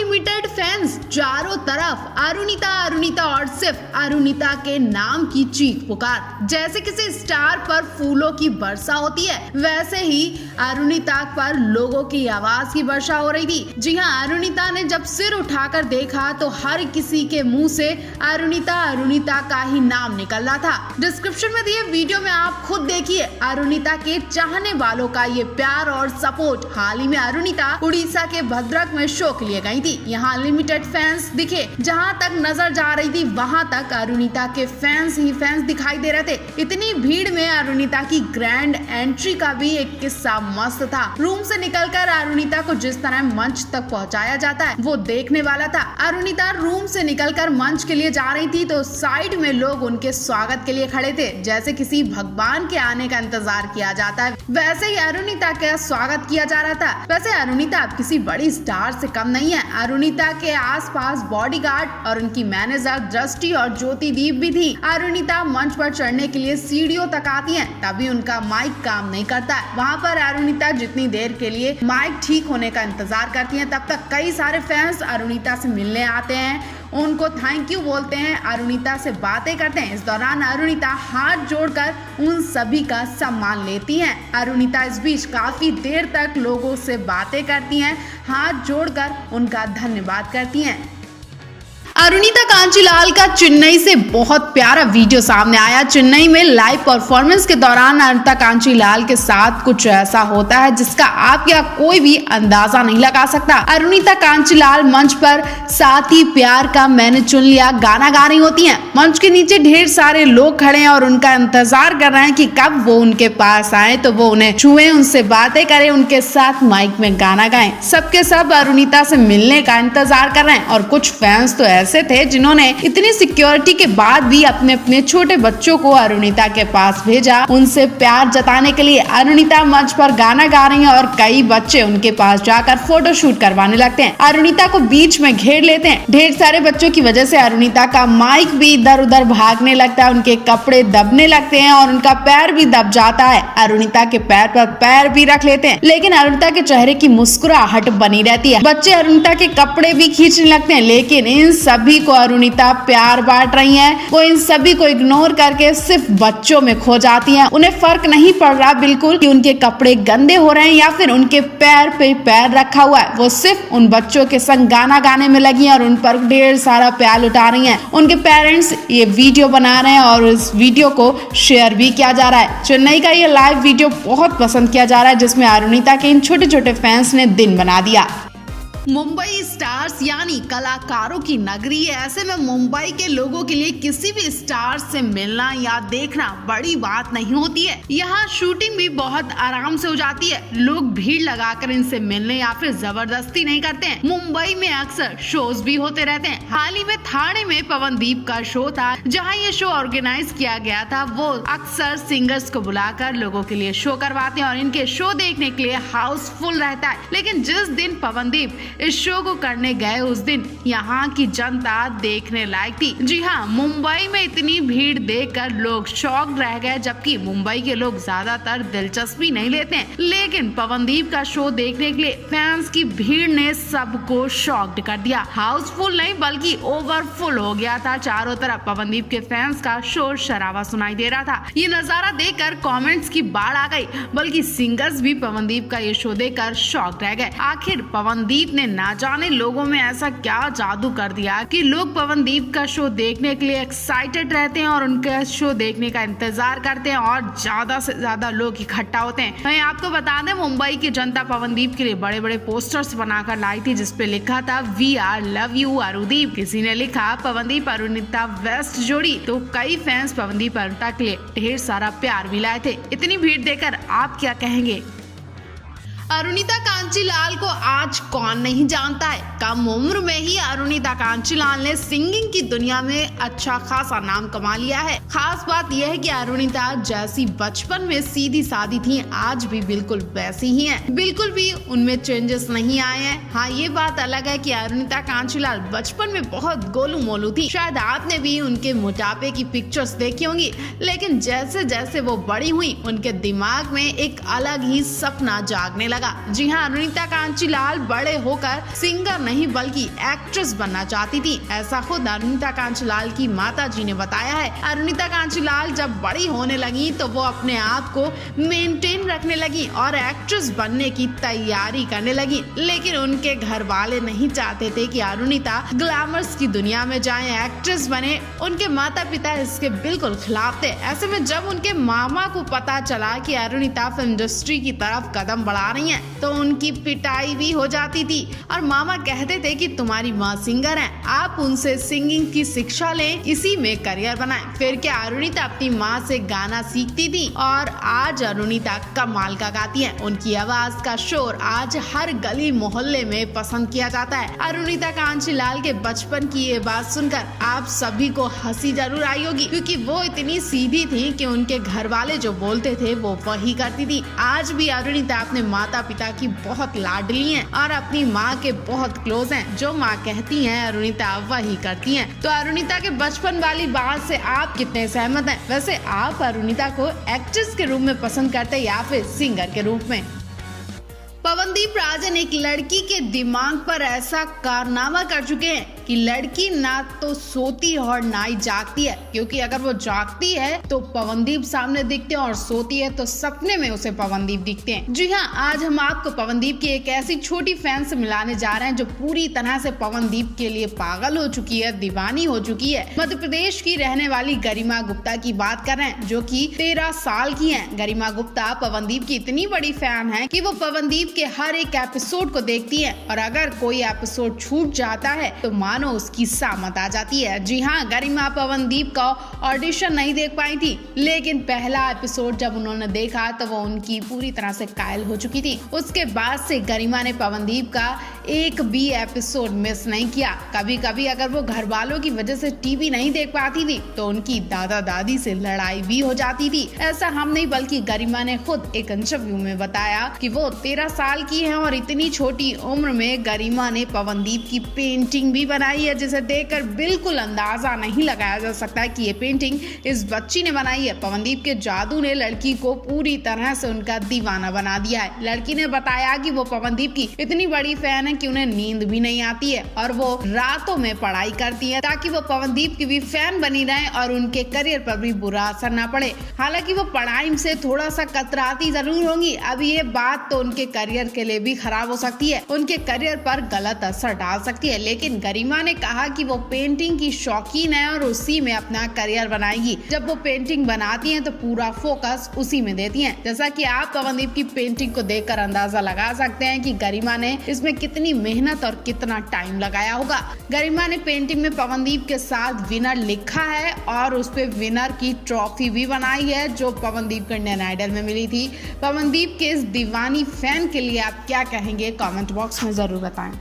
Unlimited fans चारों तरफ अरुणिता अरुणिता और सिर्फ अरुणिता के नाम की चीख पुकार। जैसे किसी स्टार पर फूलों की वर्षा होती है, वैसे ही अरुणिता पर लोगों की आवाज की वर्षा हो रही थी। जी हाँ, अरुणिता ने जब सिर उठाकर देखा तो हर किसी के मुंह से अरुणिता अरुणिता का ही नाम निकल रहा था। डिस्क्रिप्शन में दिए वीडियो में आप खुद देखिए अरुणिता के चाहने वालों का ये प्यार और सपोर्ट। हाल ही में अरुणिता उड़ीसा के भद्रक में शो के लिए गई थी। यहाँ लिमिटेड फैंस दिखे, जहाँ तक नजर जा रही थी वहाँ तक अरुणिता के फैंस ही फैंस दिखाई दे रहे थे। इतनी भीड़ में अरुणिता की ग्रैंड एंट्री का भी एक किस्सा मस्त था। रूम से निकलकर अरुणिता को जिस तरह मंच तक पहुँचाया जाता है वो देखने वाला था। अरुणिता रूम से निकलकर मंच के लिए जा रही थी तो साइड में लोग उनके स्वागत के लिए खड़े थे, जैसे किसी भगवान के आने का इंतजार किया जाता है। वैसे ही अरुणिता का स्वागत किया जा रहा था। वैसे अरुणिता अब किसी बड़ी स्टार से कम नहीं है। अरुणिता के आसपास बॉडीगार्ड और उनकी मैनेजर दृष्टि और ज्योतिदीप भी थी। अरुणिता मंच पर चढ़ने के लिए सीढ़ियों तक आती है, तभी उनका माइक काम नहीं करता है। वहाँ पर अरुणिता जितनी देर के लिए माइक ठीक होने का इंतजार करती है, तब तक कई सारे फैंस अरुणिता से मिलने आते हैं, उनको थैंक यू बोलते हैं, अरुणिता से बातें करते हैं। इस दौरान अरुणिता हाथ जोड़कर उन सभी का सम्मान लेती हैं। अरुणिता इस बीच काफी देर तक लोगों से बातें करती हैं, हाथ जोड़कर उनका धन्यवाद करती हैं। अरुणिता कांचीलाल का चेन्नई से बहुत प्यारा वीडियो सामने आया। चेन्नई में लाइव परफॉर्मेंस के दौरान अरुणिता कांचीलाल के साथ कुछ ऐसा होता है जिसका आप या कोई भी अंदाजा नहीं लगा सकता। अरुणिता कांचीलाल मंच पर साथी प्यार का मैंने चुन लिया गाना गा रही होती हैं। मंच के नीचे ढेर सारे लोग खड़े हैं और उनका इंतजार कर रहे हैं कि कब वो उनके पास आए तो वो उन्हें छुए, उनसे बातें करें, उनके साथ माइक में गाना गाएं। सबके सब अरुणिता से मिलने का इंतजार कर रहे हैं और कुछ फैंस तो ऐसे थे जिन्होंने इतनी सिक्योरिटी के बाद भी अपने अपने छोटे बच्चों को अरुणिता के पास भेजा, उनसे प्यार जताने के लिए। अरुणिता मंच पर गाना गा रही हैं और कई बच्चे उनके पास जाकर फोटो शूट करवाने लगते हैं। अरुणिता को बीच में घेर लेते हैं। ढेर सारे बच्चों की वजह से अरुणिता का माइक भी इधर उधर भागने लगता है, उनके कपड़े दबने लगते हैं और उनका पैर भी दब जाता है। अरुणिता के पैर पर पैर भी रख लेते हैं, लेकिन अरुणिता के चेहरे की मुस्कुराहट बनी रहती है। बच्चे अरुणिता के कपड़े भी खींचने लगते हैं, लेकिन इन सभी को अरुणिता प्यार बांट रही हैं। वो इन सभी को इग्नोर करके सिर्फ बच्चों में खो जाती हैं। उन्हें फर्क नहीं पड़ रहा बिल्कुल कि उनके कपड़े गंदे हो रहे हैं या फिर उनके पैर पे पैर रखा हुआ है। वो सिर्फ उन बच्चों के संग गाना गाने में लगी हैं और उन पर ढेर सारा प्यार लुटा रही हैं। उनके पेरेंट्स ये वीडियो बना रहे हैं और इस वीडियो को शेयर भी किया जा रहा है। चेन्नई का ये लाइव वीडियो बहुत पसंद किया जा रहा है, जिसमें अरुणिता के इन छोटे छोटे फैंस ने दिन बना दिया। मुंबई स्टार्स यानी कलाकारों की नगरी है। ऐसे में मुंबई के लोगों के लिए किसी भी स्टार से मिलना या देखना बड़ी बात नहीं होती है। यहाँ शूटिंग भी बहुत आराम से हो जाती है। लोग भीड़ लगाकर इनसे मिलने या फिर जबरदस्ती नहीं करते हैं। मुंबई में अक्सर शोज भी होते रहते हैं। हाल ही में थाने में पवनदीप का शो था, जहाँ ये शो ऑर्गेनाइज किया गया था। वो अक्सर सिंगर्स को बुलाकर लोगों के लिए शो करवाते हैं और इनके शो देखने के लिए हाउसफुल रहता है। लेकिन जिस दिन पवनदीप इस शो को करने गए उस दिन यहाँ की जनता देखने लायक थी। जी हाँ, मुंबई में इतनी भीड़ देखकर लोग शॉक्ड रह गए, जबकि मुंबई के लोग ज्यादातर दिलचस्पी नहीं लेते हैं। लेकिन पवनदीप का शो देखने के लिए फैंस की भीड़ ने सबको शॉक्ड कर दिया। हाउसफुल नहीं बल्कि ओवरफुल हो गया था। चारों तरफ पवनदीप के फैंस का शोर शराबा सुनाई दे रहा था। ये नजारा देखकर कमेंट्स की बाढ़ आ गई, बल्कि सिंगर्स भी पवनदीप का ये शो देखकर शॉक्ड रह गए। आखिर पवनदीप ने ना जाने लोगों में ऐसा क्या जादू कर दिया कि लोग पवनदीप का शो देखने के लिए एक्साइटेड रहते हैं और उनका शो देखने का इंतजार करते हैं और ज्यादा से ज्यादा लोग इकट्ठा होते हैं। मैं आपको बता दें, मुंबई की जनता पवनदीप के लिए बड़े बड़े पोस्टर्स बनाकर लाई थी, जिसपे लिखा था वी आर लव यू अरुदीप। किसी ने लिखा पवनदीप अरुणिता बेस्ट जोड़ी। तो कई फैंस पवनदीप अरुणिता के लिए ढेर सारा प्यार भी लाए थे। इतनी भीड़ देखकर आप क्या कहेंगे? अरुणिता कांचीलाल को आज कौन नहीं जानता है। कम उम्र में ही अरुणिता कांचीलाल ने सिंगिंग की दुनिया में अच्छा खासा नाम कमा लिया है। खास बात यह है कि अरुणिता जैसी बचपन में सीधी सादी थी, आज भी बिल्कुल वैसी ही हैं। बिल्कुल भी उनमें चेंजेस नहीं आए हैं। हाँ, ये बात अलग है कि अरुणिता कांचीलाल बचपन में बहुत गोलू मोलू थी। शायद आपने भी उनके मोटापे की पिक्चर्स देखी होंगी, लेकिन जैसे जैसे वो बड़ी हुई उनके दिमाग में एक अलग ही सपना जागने लगा। जी हाँ, अरुणिता कांचीलाल बड़े होकर सिंगर नहीं बल्कि एक्ट्रेस बनना चाहती थी। ऐसा खुद अरुणिता कांचीलाल की माता जी ने बताया है। अरुणिता कांचीलाल जब बड़ी होने लगी तो वो अपने आप को मेंटेन रखने लगी और एक्ट्रेस बनने की तैयारी करने लगी, लेकिन उनके घर वाले नहीं चाहते थे कि अरुणिता ग्लैमर्स की दुनिया में जाए, एक्ट्रेस बने। उनके माता पिता इसके बिल्कुल खिलाफ थे। ऐसे में जब उनके मामा को पता चला कि अरुणिता फिल्म इंडस्ट्री की तरफ कदम बढ़ा रही हैं, तो उनकी पिटाई भी हो जाती थी और मामा कहते थे कि तुम्हारी माँ सिंगर है, आप उनसे सिंगिंग की शिक्षा लें, इसी में करियर बनाएं। फिर क्या अरुणिता अपनी माँ से गाना सीखती थी और आज अरुणिता कमाल का गाती है। उनकी आवाज का शोर आज हर गली मोहल्ले में पसंद किया जाता है। अरुणिता कांचीलाल के बचपन की ये बात सुनकर आप सभी को हंसी जरूर आई होगी, क्योंकि वो इतनी सीधी थी कि उनके घर वाले जो बोलते थे वो वही करती थी। आज भी अरुणिता अपने माता पिता की बहुत लाडली हैं और अपनी माँ के बहुत क्लोज हैं। जो माँ कहती हैं अरुणिता वही करती हैं। तो अरुणिता के बचपन वाली बात से आप कितने सहमत हैं? वैसे आप अरुणिता को एक्ट्रेस के रूप में पसंद करते हैं या फिर सिंगर के रूप में? पवनदीप राजन एक लड़की के दिमाग पर ऐसा कारनामा कर चुके हैं कि लड़की ना तो सोती है और ना ही जागती है, क्योंकि अगर वो जागती है तो पवनदीप सामने दिखते हैं और सोती है तो सपने में उसे पवनदीप दिखते हैं। जी हाँ, आज हम आपको पवनदीप की एक ऐसी छोटी फैन से मिलाने जा रहे हैं जो पूरी तरह से पवनदीप के लिए पागल हो चुकी है, दीवानी हो चुकी है। मध्य प्रदेश की रहने वाली गरिमा गुप्ता की बात कर रहे हैं, जो कि 13 साल की है। गरिमा गुप्ता पवनदीप की इतनी बड़ी फैन है कि वो पवनदीप के हर एक एपिसोड को देखती है और अगर कोई एपिसोड छूट जाता है तो मानो उसकी सामत आ जाती है। जी हाँ, गरिमा पवनदीप का ऑडिशन नहीं देख पाई थी, लेकिन पहला एपिसोड जब उन्होंने देखा तो वो उनकी पूरी तरह से कायल हो चुकी थी। उसके बाद से गरिमा ने पवनदीप का एक भी एपिसोड मिस नहीं किया। कभी कभी अगर वो घर वालों की वजह से टीवी नहीं देख पाती थी तो उनकी दादा दादी से लड़ाई भी हो जाती थी। ऐसा हम नहीं बल्कि गरिमा ने खुद एक इंटरव्यू में बताया कि वो 13 साल की है और इतनी छोटी उम्र में गरिमा ने पवनदीप की पेंटिंग भी बनाई है, जिसे देखकर बिल्कुल अंदाजा नहीं लगाया जा सकता कि ये पेंटिंग इस बच्ची ने बनाई है। पवनदीप के जादू ने लड़की को पूरी तरह से उनका दीवाना बना दिया है। लड़की ने बताया कि वो पवनदीप की इतनी बड़ी फैन है कि उन्हें नींद भी नहीं आती है और वो रातों में पढ़ाई करती है ताकि वो पवनदीप की भी फैन बनी रहे और उनके करियर पर भी बुरा असर ना पड़े। हालांकि वो पढ़ाई से थोड़ा सा कतराती जरूर होंगी। अब ये बात तो उनके करियर के लिए भी खराब हो सकती है, उनके करियर पर गलत असर डाल सकती है, लेकिन गरिमा ने कहा कि वो पेंटिंग की शौकीन है और उसी में अपना करियर बनाएगी। जब वो पेंटिंग बनाती हैं तो पूरा फोकस उसी में देती हैं। जैसा कि आप पवनदीप की पेंटिंग को देखकर अंदाजा लगा सकते हैं कि गरिमा ने इसमें कितनी मेहनत और कितना टाइम लगाया होगा। गरिमा ने पेंटिंग में पवनदीप के साथ विनर लिखा है और उस पे विनर की ट्रॉफी भी बनाई है जो पवनदीप को इंडियन आइडल में मिली थी। पवनदीप के इस दीवानी फैन के लिए आप क्या कहेंगे? कमेंट बॉक्स में जरूर बताएं।